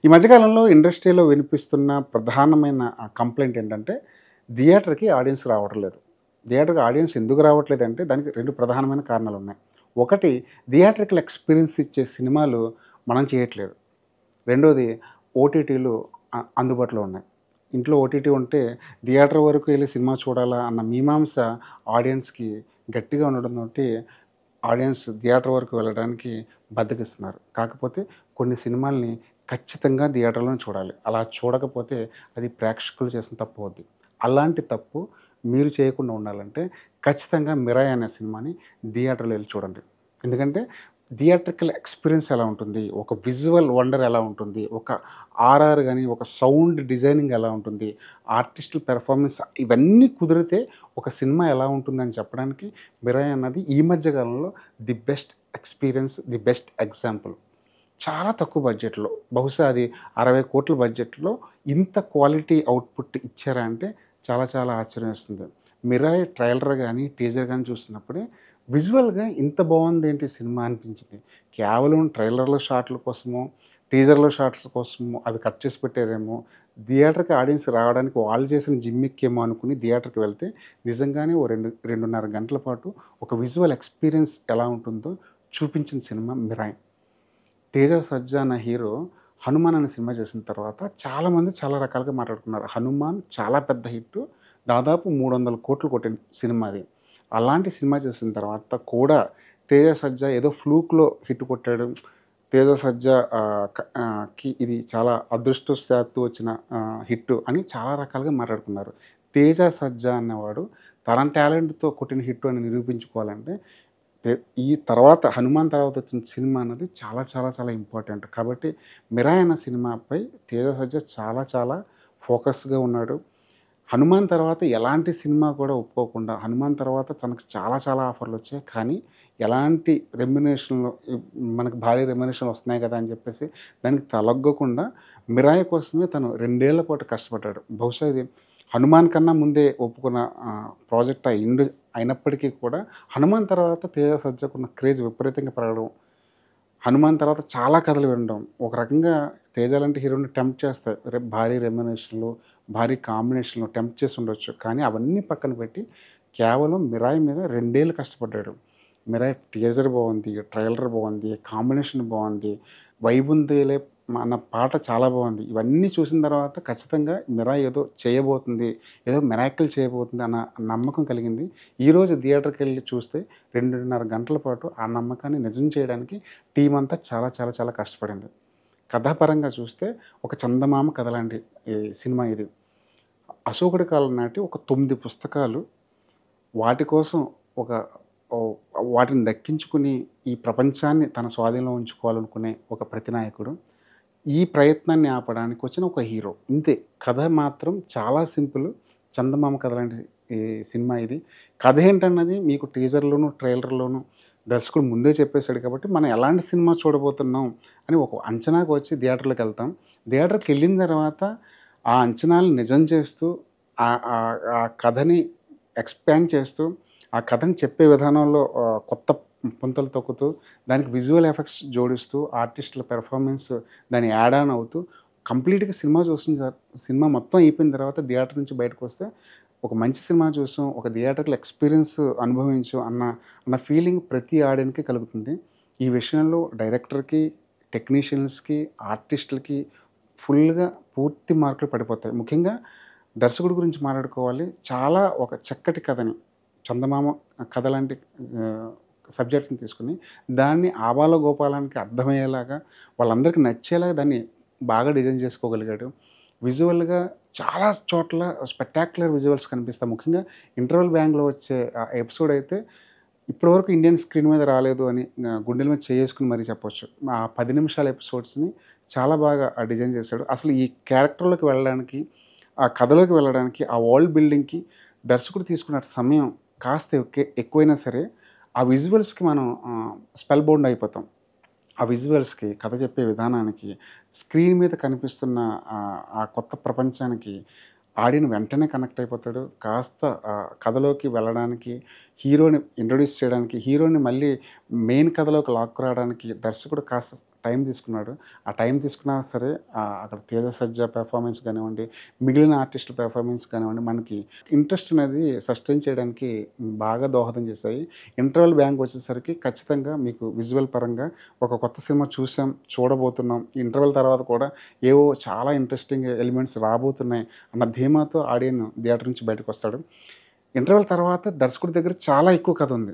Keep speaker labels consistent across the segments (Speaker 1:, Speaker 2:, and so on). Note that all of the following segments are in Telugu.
Speaker 1: ఈ మధ్యకాలంలో ఇండస్ట్రీలో వినిపిస్తున్న ప్రధానమైన కంప్లెయింట్ ఏంటంటే, థియేటర్‌కి ఆడియన్స్ రావడం లేదు. థియేటర్‌కి ఆడియన్స్ ఎందుకు రావట్లేదంటే, దానికి 2 ప్రధానమైన కారణాలున్నాయి. ఒకటి, థియేట్రికల్ ఎక్స్‌పీరియన్స్ ఇచ్చే సినిమాలు మనం చేయట్లేదు. రెండోది, ఓటీటీలు అందుబాటులో ఉన్నాయి. ఇంట్లో ఓటీటీ ఉంటే థియేటర్ వరకు ఎళ్లి సినిమా చూడాలా అన్న మీమాంస ఆడియన్స్‌కి గట్టిగా ఉండడంతోటి ఆడియన్స్ థియేటర్ వరకు వెళ్ళడానికి బద్ధకిస్తున్నారు. కాకపోతే కొన్ని సినిమాల్ని ఖచ్చితంగా థియేటర్‌లోనే చూడాలి. అలా చూడకపోతే అది ప్రేక్షకులు చేసిన తప్పు అవుద్ది. అలాంటి తప్పు మీరు చేయకుండా ఉండాలంటే ఖచ్చితంగా 'మిరాయ్' అనే సినిమాని థియేటర్‌లో ఎళ్లి చూడండి. ఎందుకంటే థియేట్రికల్ ఎక్స్‌పీరియన్స్ ఎలా ఉంటుంది? ఒక విజువల్ వండర్ ఎలా ఉంటుంది? ఒక ఆర్ఆర్ గాని, ఒక సౌండ్ డిజైనింగ్ ఎలా ఉంటుంది? ఆర్టిస్టుల పెర్ఫార్మన్స్ ఇవన్నీ కుదిరితే ఒక సినిమా ఎలా ఉంటుందని చెప్పడానికి 'మిరాయ్' అన్నది ఈ మధ్య కాలంలో the best experience, the best example. చాలా తక్కువ బడ్జెట్‌లో బహుశా అది 60,00,00,000 బడ్జెట్‌లో ఇంత క్వాలిటీ అవుట్‌పుట్ ఇచ్చారా అంటే చాలా చాలా ఆశ్చర్యం వేస్తుంది. 'మిరాయ్' ట్రైలర్ గాని, టీజర్ గాని చూసినప్పుడే విజువల్‌గా ఇంత బావుందేంటి సినిమా అనిపించింది. కేవలం ట్రైలర్‌లో షాట్‌ల కోసమో, టీజర్‌లో షాట్స్ కోసమో అవి కట్ చేసి పెట్టారేమో, థియేటర్‌కి ఆడియన్స్ రావడానికి వాళ్ళు చేసిన జిమ్మిక్కేమో అనుకుని థియేటర్‌కి వెళ్తే నిజంగానే ఓ 2 గంటల పాటు ఒక విజువల్ ఎక్స్‌పీరియన్స్ ఎలా ఉంటుందో చూపించిన సినిమా 1 'తేజ సజ్జా' అన్న హీరో 'హనుమాన్' అనే సినిమా చేసిన తర్వాత చాలామంది చాలా రకాలుగా మాట్లాడుకున్నారు. 'హనుమాన్' చాలా పెద్ద హిట్టు. దాదాపు 300,00,00,000 కొట్టిన సినిమా అది. అలాంటి సినిమా చేసిన తర్వాత కూడా 'తేజ సజ్జా' ఏదో ఫ్లూక్‌లో హిట్ కొట్టాడు. 'తేజ సజ్జా' కి ఇది చాలా అదృష్టవశాత్తు వచ్చిన హిట్టు అని చాలా రకాలుగా మాట్లాడుకున్నారు. 'తేజ సజ్జా' అన్నవాడు తన టాలెంట్‌తో కొట్టిన హిట్టు అని నిరూపించుకోవాలంటే తె ఈ తర్వాత 'హనుమాన్' తర్వాత వచ్చిన సినిమా అన్నది చాలా చాలా చాలా ఇంపార్టెంట్. కాబట్టి 'మిరాయ్' అన్న సినిమాపై తేజ సజ్జా చాలా చాలా ఫోకస్‌గా ఉన్నాడు. 'హనుమాన్' తర్వాత ఎలాంటి సినిమా కూడా ఒప్పుకోకుండా 'హనుమాన్' తర్వాత తనకు చాలా చాలా ఆఫర్‌లొచ్చాయి. కానీ ఎలాంటి రెమ్యునరేషన్‌లు మనకు భారీ రెమ్యునరేషన్‌లు వస్తున్నాయి కదా! అని చెప్పేసి దానికి తలొగ్గకుండా 'మిరాయ్' కోసమే తను 2 ఏళ్ల పాటు కష్టపడ్డాడు. బహుశా ఇది 'హనుమాన్' కన్నా ముందే ఒప్పుకున్న ప్రాజెక్ట్ అయినప్పటికీ కూడా 'హనుమాన్' తర్వాత తేజ సజ్జకున్న క్రేజ్ విపరీతంగా పెరగడం. 'హనుమాన్' తర్వాత చాలా కథలు వినడం. ఒక రకంగా 'తేజ' లాంటి హీరోని టెంప్ట్ చేస్తాయి. భారీ రెమ్యునరేషన్‌లు, భారీ కాంబినేషన్‌లు టెంప్ట్ చేసి ఉండొచ్చు. కానీ అవన్నీ పక్కన పెట్టి కేవలం 'మిరాయ్' మీద 2 ఏళ్ళు కష్టపడ్డాడు. 'మిరాయ్' టీజర్ బావుంది, ట్రైలర్ బావుంది, కాంబినేషన్ బావుంది, 'వైబుందేలే' అన్న పాట చాలా బావుంది. ఇవన్నీ చూసిన తర్వాత ఖచ్చితంగా 'మిరాయ్' ఏదో చేయబోతుంది, ఏదో మిరాకిల్ చేయబోతుంది అన్న నమ్మకం కలిగింది. ఈరోజు థియేటర్‌కెళ్ళి చూస్తే 2:30 గంటల పాటు ఆ నమ్మకాన్ని నిజం చేయడానికి టీమ్ అంతా చాలా చాలా చాలా కష్టపడింది. కథాపరంగా చూస్తే ఒక చందమామ కథ లాంటి ఈ సినిమా ఇది. అశోకుడి కాలం నాటి ఒక 9 పుస్తకాలు వాటి కోసం ఒక ఓహ్, వాటిని దక్కించుకుని ఈ ప్రపంచాన్ని తన స్వాధీనంలో ఉంచుకోవాలనుకునే ఒక ప్రతినాయకుడు. ఈ ప్రయత్నాన్ని ఆపడానికి వచ్చిన ఒక హీరో. ఇంతే. కథ మాత్రం చాలా సింపుల్. చందమామ కథ లాంటి ఈ సినిమా ఇది. కథ ఏంటన్నది మీకు టీజర్‌లోను, ట్రైలర్‌లోను దర్శకుడు ముందే చెప్పేసాడు కాబట్టి మనం ఎలాంటి సినిమా చూడబోతున్నాం అని ఒక అంచనాకు వచ్చి థియేటర్‌లోకెళ్తాం. థియేటర్‌కెళ్ళిన తర్వాత ఆ అంచనాలను నిజం చేస్తూ ఆ కథని ఎక్స్‌పాండ్ చేస్తూ, ఆ కథని చెప్పే విధానంలో కొత్త పుంతలు తొక్కుతూ, దానికి విజువల్ ఎఫెక్ట్స్ జోడిస్తూ, ఆర్టిస్టుల పెర్ఫార్మెన్స్ దాన్ని యాడ్ ఆన్ అవుతూ, కంప్లీట్‌గా సినిమా చూసిన సినిమా మొత్తం అయిపోయిన తర్వాత థియేటర్ నుంచి బయటకొస్తే, ఒక మంచి సినిమా చూసాం, ఒక థియేటర్‌లో ఎక్స్‌పీరియన్స్ అనుభవించాం అన్న ఫీలింగ్ ప్రతి ఆడియన్‌కి కలుగుతుంది. ఈ విషయంలో డైరెక్టర్‌కి, టెక్నీషియన్స్‌కి, ఆర్టిస్టులకి ఫుల్‌గా పూర్తి మార్కులు పడిపోతాయి. ముఖ్యంగా దర్శకుడి గురించి మాట్లాడుకోవాలి. చాలా ఒక చక్కటి కథని, చందమామ కథ లాంటి ఆహ్, సబ్జెక్ట్‌ని తీసుకొని, దాన్ని ఆబాలగోపాలానికి అర్థమయ్యేలాగా, వాళ్ళందరికీ నచ్చేలాగా దాన్ని బాగా డిజైన్ చేసుకోగలిగాడు. విజువల్‌గా చాలా చోట్ల స్పెక్టాక్యులర్ విజువల్స్ కనిపిస్తాయి. ముఖ్యంగా ఇంటర్వల్ బ్యాంగ్‌లో వచ్చే ఎపిసోడ్ అయితే ఇప్పటివరకు ఇండియన్ స్క్రీన్ మీద రాలేదు అని గుండెల మీద చేసుకొని మరీ చెప్పొచ్చు. ఆ 10 నిమిషాల ఎపిసోడ్స్‌ని చాలా బాగా డిజైన్ చేశాడు. అసలు ఈ క్యారెక్టర్‌లోకి వెళ్ళడానికి, ఆ కథలోకి వెళ్ళడానికి, ఆ వరల్డ్ బిల్డింగ్‌కి దర్శకుడు తీసుకున్న సమయం కాస్త ఎక్కువైనా సరే, ఆ విజువల్స్‌కి మనం స్పెల్ బౌండ్ అయిపోతాం. ఆ విజువల్స్‌కి, కథ చెప్పే విధానానికి, స్క్రీన్ మీద కనిపిస్తున్న ఆ కొత్త ప్రపంచానికి ఆడియన్ వెంటనే కనెక్ట్ అయిపోతాడు. కాస్త కథలోకి వెళ్ళడానికి, హీరోని ఇంట్రొడ్యూస్ చేయడానికి, హీరోని మళ్ళీ మెయిన్ కథలోకి లాక్కురావడానికి దర్శకుడు కాస్త టైం తీసుకున్నాడు. ఆ టైం తీసుకున్నా సరే అక్కడ తేజ సజ్జా పెర్ఫార్మెన్స్ కానివ్వండి, మిగిలిన ఆర్టిస్టుల పెర్ఫార్మెన్స్ కానివ్వండి, మనకి ఇంట్రెస్ట్ అనేది సస్టైన్ చేయడానికి బాగా దోహదం చేశాయి. ఇంటర్వల్ బ్యాంక్ వచ్చేసరికి ఖచ్చితంగా మీకు విజువల్ పరంగా ఒక కొత్త సినిమా చూసాం, చూడబోతున్నాం. ఇంటర్వల్ తర్వాత కూడా ఏవో చాలా ఇంట్రెస్టింగ్ ఎలిమెంట్స్ రాబోతున్నాయి అన్న ధీమాతో ఆడియన్ థియేటర్ నుంచి బయటకొస్తాడు. ఇంటర్వల్ తర్వాత దర్శకుడి దగ్గర చాలా ఎక్కువ కథ ఉంది.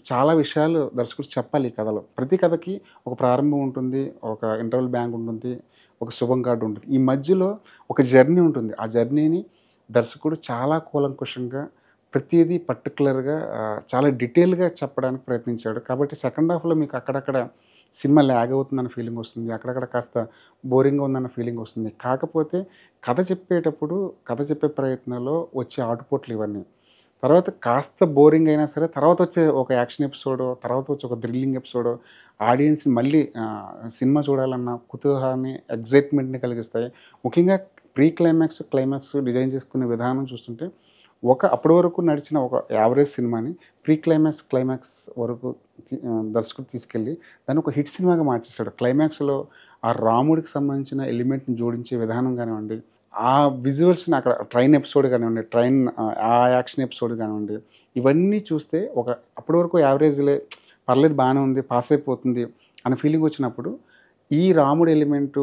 Speaker 1: చాలా విషయాలు దర్శకుడు చెప్పాలి ఈ కథలో. ప్రతి కథకి ఒక ప్రారంభం ఉంటుంది, ఒక ఇంటర్వల్ బ్యాంక్ ఉంటుంది, ఒక శుభం కార్డ్ ఉంటుంది. ఈ మధ్యలో ఒక జర్నీ ఉంటుంది. ఆ జర్నీని దర్శకుడు చాలా కూలంకుషంగా ప్రతీదీ పర్టిక్యులర్‌గా చాలా డీటెయిల్‌గా చెప్పడానికి ప్రయత్నించాడు. కాబట్టి సెకండ్ హాఫ్‌లో మీకు అక్కడక్కడ సినిమా ల్యాగ్ అవుతుందన్న ఫీలింగ్ వస్తుంది. అక్కడక్కడ కాస్త బోరింగ్‌గా ఉందన్న ఫీలింగ్ వస్తుంది. కాకపోతే కథ చెప్పేటప్పుడు, కథ చెప్పే ప్రయత్నంలో వచ్చే ఆటుపోట్లు ఇవన్నీ. తర్వాత కాస్త బోరింగ్ అయినా సరే, తర్వాత వచ్చే ఒక యాక్షన్ ఎపిసోడో, తర్వాత వచ్చే ఒక థ్రిల్లింగ్ ఎపిసోడో ఆడియన్స్‌ని మళ్ళీ సినిమా చూడాలన్న కుతూహలాన్ని, ఎక్సైట్‌మెంట్‌ని కలిగిస్తాయి. ముఖ్యంగా ప్రీ క్లైమాక్స్, క్లైమాక్స్ డిజైన్ చేసుకునే విధానం చూస్తుంటే, అప్పటి వరకు నడిచిన ఒక యావరేజ్ సినిమాని ప్రీ క్లైమాక్స్, క్లైమాక్స్ వరకు దర్శకుడు తీసుకెళ్ళి దాన్ని ఒక హిట్ సినిమాగా మార్చేసాడు. క్లైమాక్స్‌లో ఆ రాముడికి సంబంధించిన ఎలిమెంట్‌ని జోడించే విధానం కానివ్వండి, ఆ విజువల్స్‌ని అక్కడ ట్రైన్ ఎపిసోడ్ కానివ్వండి, ఆ యాక్షన్ ఎపిసోడ్ కానివ్వండి, ఇవన్నీ చూస్తే అప్పటి వరకు యావరేజ్‌లే పర్లేదు బానే ఉంది, పాస్ అయిపోతుంది అనే ఫీలింగ్ వచ్చినప్పుడు, ఈ రాముడు ఎలిమెంటు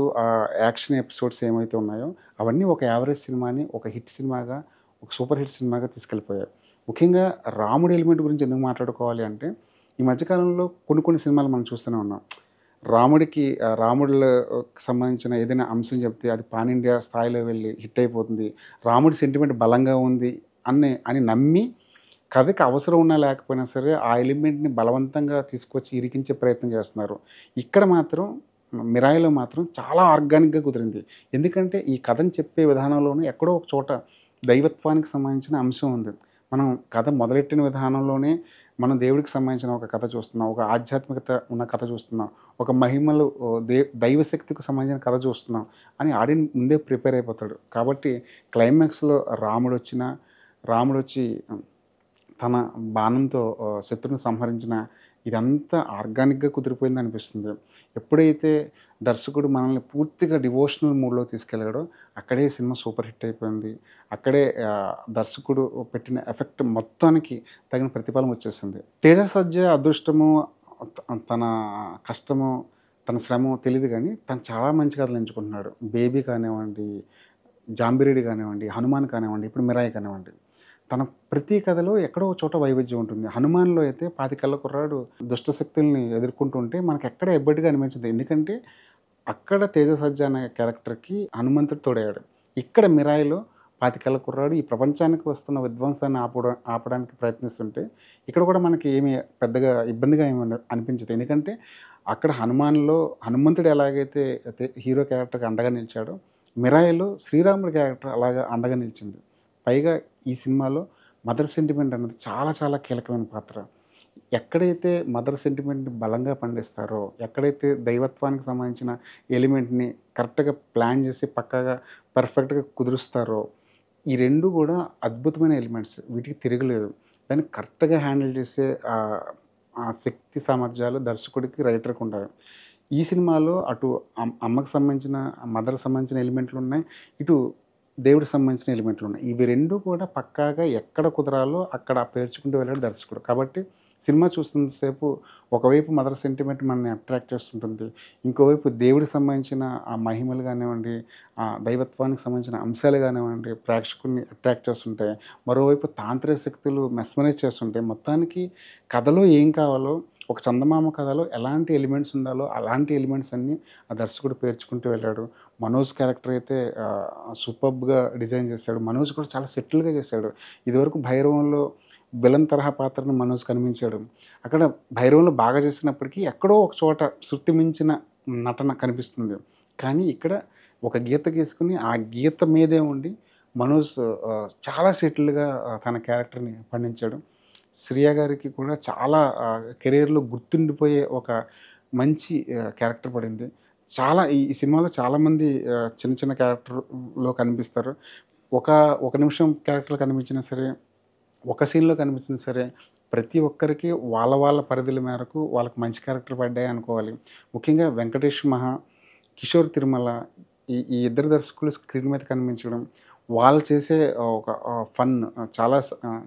Speaker 1: యాక్షన్ ఎపిసోడ్స్ ఏమైతే ఉన్నాయో, అవన్నీ ఒక యావరేజ్ సినిమాని ఒక హిట్ సినిమాగా, ఒక సూపర్ హిట్ సినిమాగా తీసుకెళ్ళిపోయాయి. ముఖ్యంగా రాముడు ఎలిమెంట్ గురించి ఎందుకు మాట్లాడుకోవాలి అంటే, ఈ మధ్య కాలంలో కొన్ని సినిమాలు మనం చూస్తూనే ఉన్నాం. రాముడికి సంబంధించిన ఏదైనా అంశం చెప్తే అది పాన్ ఇండియా స్థాయిలో వెళ్ళి హిట్ అయిపోతుంది. రాముడి సెంటిమెంట్ బలంగా ఉంది అని నమ్మి కథకి అవసరం ఉన్నా లేకపోయినా సరే ఆ ఎలిమెంట్‌ని బలవంతంగా తీసుకొచ్చి ఇరికించే ప్రయత్నం చేస్తున్నారు. ఇక్కడ మాత్రం 'మిరాయిలో' మాత్రం చాలా ఆర్గానిక్‌గా కుదిరింది. ఎందుకంటే ఈ కథను చెప్పే విధానంలోనే ఎక్కడో ఒక చోట దైవత్వానికి సంబంధించిన అంశం ఉంది. మనం కథ మొదలెట్టిన విధానంలోనే మనం దేవుడికి సంబంధించిన ఒక కథ చూస్తున్నాం. ఒక ఆధ్యాత్మికత ఉన్న కథ చూస్తున్నాం. ఒక మహిమలు దైవశక్తికి సంబంధించిన కథ చూస్తున్నాం అని ఆడియన్స్ ముందే ప్రిపేర్ అయిపోతాడు. కాబట్టి క్లైమాక్స్‌లో రాముడొచ్చి తన బాణంతో శత్రువుని సంహరించిన ఇదంతా ఆర్గానిక్‌గా కుదిరిపోయిందనిపిస్తుంది. ఎప్పుడైతే దర్శకుడు మనల్ని పూర్తిగా డివోషనల్ మూడ్‌లోకి తీసుకెళ్ళాడో, అక్కడే సినిమా సూపర్ హిట్ అయిపోయింది. అక్కడే దర్శకుడు పెట్టిన ఎఫెక్ట్ మొత్తానికి తగిన ప్రతిఫలం వచ్చేసింది. 'తేజ సజ్జ' అదృష్టమో, తన కష్టమో, తన శ్రమో తెలీదు గానీ, తను చాలా మంచి కథలు ఎంచుకుంటున్నాడు. 'బేబీ' కానివ్వండి, 'జాంబిరెడ్డి' కానివ్వండి, 'హనుమాన్' కానివ్వండి, ఇప్పుడు 'మిరాయి' కానివ్వండి. తన ప్రతి కథలో ఎక్కడో ఒక చోట వైవిధ్యం ఉంటుంది. 'హనుమాన్‌లో' అయితే 25 ఏళ్ల కుర్రాడు దుష్ట శక్తుల్ని ఎదుర్కొంటుంటే మనకెక్కడ ఎబ్బెట్టుగా అనిపించదు. ఎందుకంటే అక్కడ 'తేజ సజ్జా' అనే క్యారెక్టర్‌కి హనుమంతుడు తోడయ్యాడు. ఇక్కడ 'మిరాయిలో' 25 ఏళ్ల కుర్రాడు ఈ ప్రపంచానికి వస్తున్న విధ్వంసాన్ని ఆపడానికి ప్రయత్నిస్తుంటే, ఇక్కడ కూడా మనకి ఏమి పెద్దగా ఇబ్బందిగా ఏమి అనిపించదు. ఎందుకంటే అక్కడ 'హనుమాన్‌లో' హనుమంతుడు ఎలాగైతే హీరో క్యారెక్టర్‌కి అండగా నిలిచాడో, 'మిరాయిలో' శ్రీరాముడి క్యారెక్టర్ అలాగా అండగా నిలిచింది. పైగా ఈ సినిమాలో మదర్ సెంటిమెంట్ అన్నది చాలా చాలా కీలకమైన పాత్ర. ఎక్కడైతే మదర్ సెంటిమెంట్‌ని బలంగా పండిస్తారో, ఎక్కడైతే దైవత్వానికి సంబంధించిన ఎలిమెంట్‌ని కరెక్ట్‌గా ప్లాన్ చేసి పక్కాగా పర్ఫెక్ట్‌గా కుదురుస్తారో, ఈ 2 కూడా అద్భుతమైన ఎలిమెంట్స్. వీటికి తిరగలేదు. దాన్ని కరెక్ట్‌గా హ్యాండిల్ చేసే ఆ శక్తి సామర్థ్యాలు దర్శకుడికి, రైటర్‌కి ఉండాలి. ఈ సినిమాలో అటు అమ్మకి సంబంధించిన, మదర్‌కి సంబంధించిన ఎలిమెంట్లున్నాయి. ఇటు దేవుడికి సంబంధించిన ఎలిమెంట్లున్నాయి. ఇవి 2 కూడా పక్కాగా ఎక్కడ కుదరాలో అక్కడ పేర్చుకుంటూ వెళ్ళాడు దర్శకుడు. కాబట్టి సినిమా చూస్తున్నంత సేపు ఒకవైపు మదర్ సెంటిమెంట్ మనల్ని అట్రాక్ట్ చేస్తుంటుంది. ఇంకోవైపు దేవుడికి సంబంధించిన ఆ మహిమలు గానివ్వండి, ఆ దైవత్వానికి సంబంధించిన అంశాలు గానివ్వండి, ప్రేక్షకుల్ని అట్రాక్ట్ చేస్తుంటాయి. మరోవైపు తాంత్రిక శక్తులు మెస్మరైజ్ చేస్తుంటాయి. మొత్తానికి కథలో ఏం కావాలో, ఒక చందమామ కథలో ఎలాంటి ఎలిమెంట్స్ ఉండాలో అలాంటి ఎలిమెంట్స్ అన్నీ ఆ దర్శకుడు పేర్చుకుంటూ వెళ్ళాడు. మనోజ్ క్యారెక్టర్ అయితే సూపర్బ్‌గా డిజైన్ చేశాడు. మనోజ్ కూడా చాలా సెటిల్‌గా చేశాడు. ఇదివరకు 'భైరవంలో' విలన్ తరహా పాత్రను మనోజ్ కనిపించాడు. అక్కడ 'భైరవంలో' బాగా చేసినప్పటికీ ఎక్కడో ఒక చోట శృతి మించిన నటన కనిపిస్తుంది. కానీ ఇక్కడ ఒక గీత గీసుకొని ఆ గీత మీదే ఉండి మనోజ్ చాలా సెటిల్‌గా తన క్యారెక్టర్‌ని పండించాడు. శ్రియ గారికి కూడా చాలా కెరియర్‌లో గుర్తుండిపోయే ఒక మంచి క్యారెక్టర్ పడింది. ఈ సినిమాలో చాలామంది చిన్న చిన్న క్యారెక్టర్‌లో కనిపిస్తారు. ఒక ఒక నిమిషం క్యారెక్టర్‌లో కనిపించినా సరే, ఒక సీన్‌లో కనిపించినా సరే, ప్రతి ఒక్కరికి వాళ్ళ వాళ్ళ పరిధుల మేరకు వాళ్ళకి మంచి క్యారెక్టర్ పడ్డాయి అనుకోవాలి. ముఖ్యంగా 'వెంకటేష్ మహా', 'కిషోర్ తిరుమల' ఈ ఇద్దరు దర్శకులు స్క్రీన్ మీద కనిపించడం, వాళ్ళు చేసే ఒక ఫన్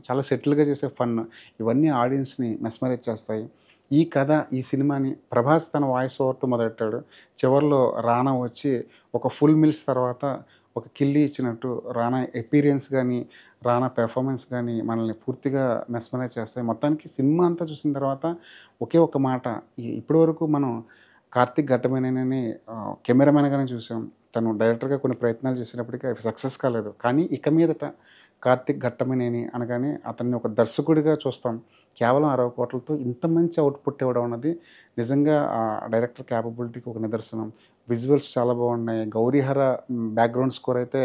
Speaker 1: చాలా సెటిల్‌గా చేసే ఫన్ ఇవన్నీ ఆడియన్స్‌ని మెస్మరైజ్ చేస్తాయి. ఈ కథ, ఈ సినిమాని ప్రభాస్ తన వాయిస్ ఓవర్‌తో మొదలెట్టాడు. చివర్లో రానా వచ్చి ఒక ఫుల్ మీల్స్ తర్వాత ఒక కిల్లి ఇచ్చినట్టు రానా అపియరెన్స్ గాని, రానా పెర్ఫార్మన్స్ గాని మనల్ని పూర్తిగా మెస్మరైజ్ చేస్తాయి. మొత్తానికి సినిమా అంతా చూసిన తర్వాత ఒకే ఒక్క మాట ఇప్పటి వరకు మనం కార్తీక్ ఘట్టమనేనిని కెమెరామెన్‌గానే చూసాం. తను డైరెక్టర్‌గా కొన్ని ప్రయత్నాలు చేసినప్పటికీ అవి సక్సెస్ కాలేదు. కానీ ఇక మీదట కార్తీక్ ఘట్టమనేని అనగానే అతన్ని ఒక దర్శకుడిగా చూస్తాం. కేవలం 60 కోట్లతో ఇంత మంచి అవుట్‌పుట్ ఇవ్వడం అన్నది నిజంగా డైరెక్టర్ క్యాపబిలిటీకి ఒక నిదర్శనం. విజువల్స్ చాలా బాగున్నాయి. 'గౌరీహర' బ్యాక్‌గ్రౌండ్ స్కోర్ అయితే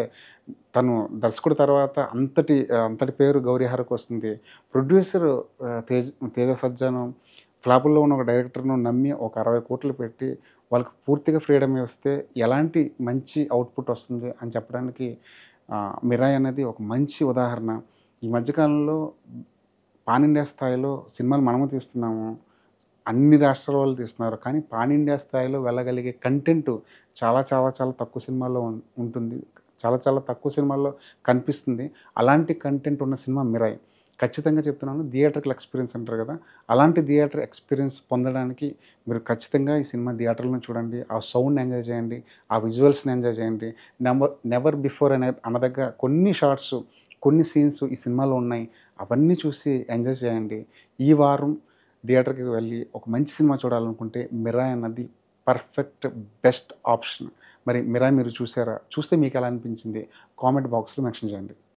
Speaker 1: తను దర్శకుడు తర్వాత అంతటి పేరు 'గౌరీహర'కొస్తుంది. ప్రొడ్యూసర్ తేజ సజ్జానం ఫ్లాపుల్లో ఉన్న ఒక డైరెక్టర్‌ను నమ్మి ఒక 60 కోట్లు పెట్టి వాళ్ళకి పూర్తిగా ఫ్రీడమ్ ఇస్తే ఎలాంటి మంచి అవుట్‌పుట్ వస్తుంది అని చెప్పడానికి 'మిరాయ్' అనేది ఒక మంచి ఉదాహరణ. ఈ మధ్య కాలంలో పాన్ ఇండియా స్థాయిలో సినిమాలు మనము తీస్తున్నాము. అన్ని రాష్ట్రాల వాళ్ళు తీస్తున్నారు. కానీ పాన్ ఇండియా స్థాయిలో వెళ్ళగలిగే కంటెంట్ చాలా తక్కువ సినిమాల్లో ఉంటుంది. చాలా తక్కువ సినిమాల్లో కనిపిస్తుంది. అలాంటి కంటెంట్ ఉన్న సినిమా 'మిరాయ్'. ఖచ్చితంగా చెప్తున్నాను. థియేట్రికల్ ఎక్స్‌పీరియన్స్ అంటారు కదా! అలాంటి థియేటర్ ఎక్స్‌పీరియన్స్ పొందడానికి మీరు ఖచ్చితంగా ఈ సినిమా థియేటర్‌లోనే చూడండి. ఆ సౌండ్‌ని ఎంజాయ్ చేయండి. ఆ విజువల్స్‌ని ఎంజాయ్ చేయండి. నెవర్ బిఫోర్ అనదగ్గ కొన్ని షాట్స్, కొన్ని సీన్స్ ఈ సినిమాలో ఉన్నాయి. అవన్నీ చూసి ఎంజాయ్ చేయండి. ఈ వారం థియేటర్‌కి వెళ్ళి ఒక మంచి సినిమా చూడాలనుకుంటే 'మిరాయ్' అన్నది పర్ఫెక్ట్ బెస్ట్ ఆప్షన్. మరి 'మిరాయ్' మీరు చూసారా? చూస్తే మీకెలా అనిపించింది? కామెంట్ బాక్స్‌లో మెన్షన్ చేయండి.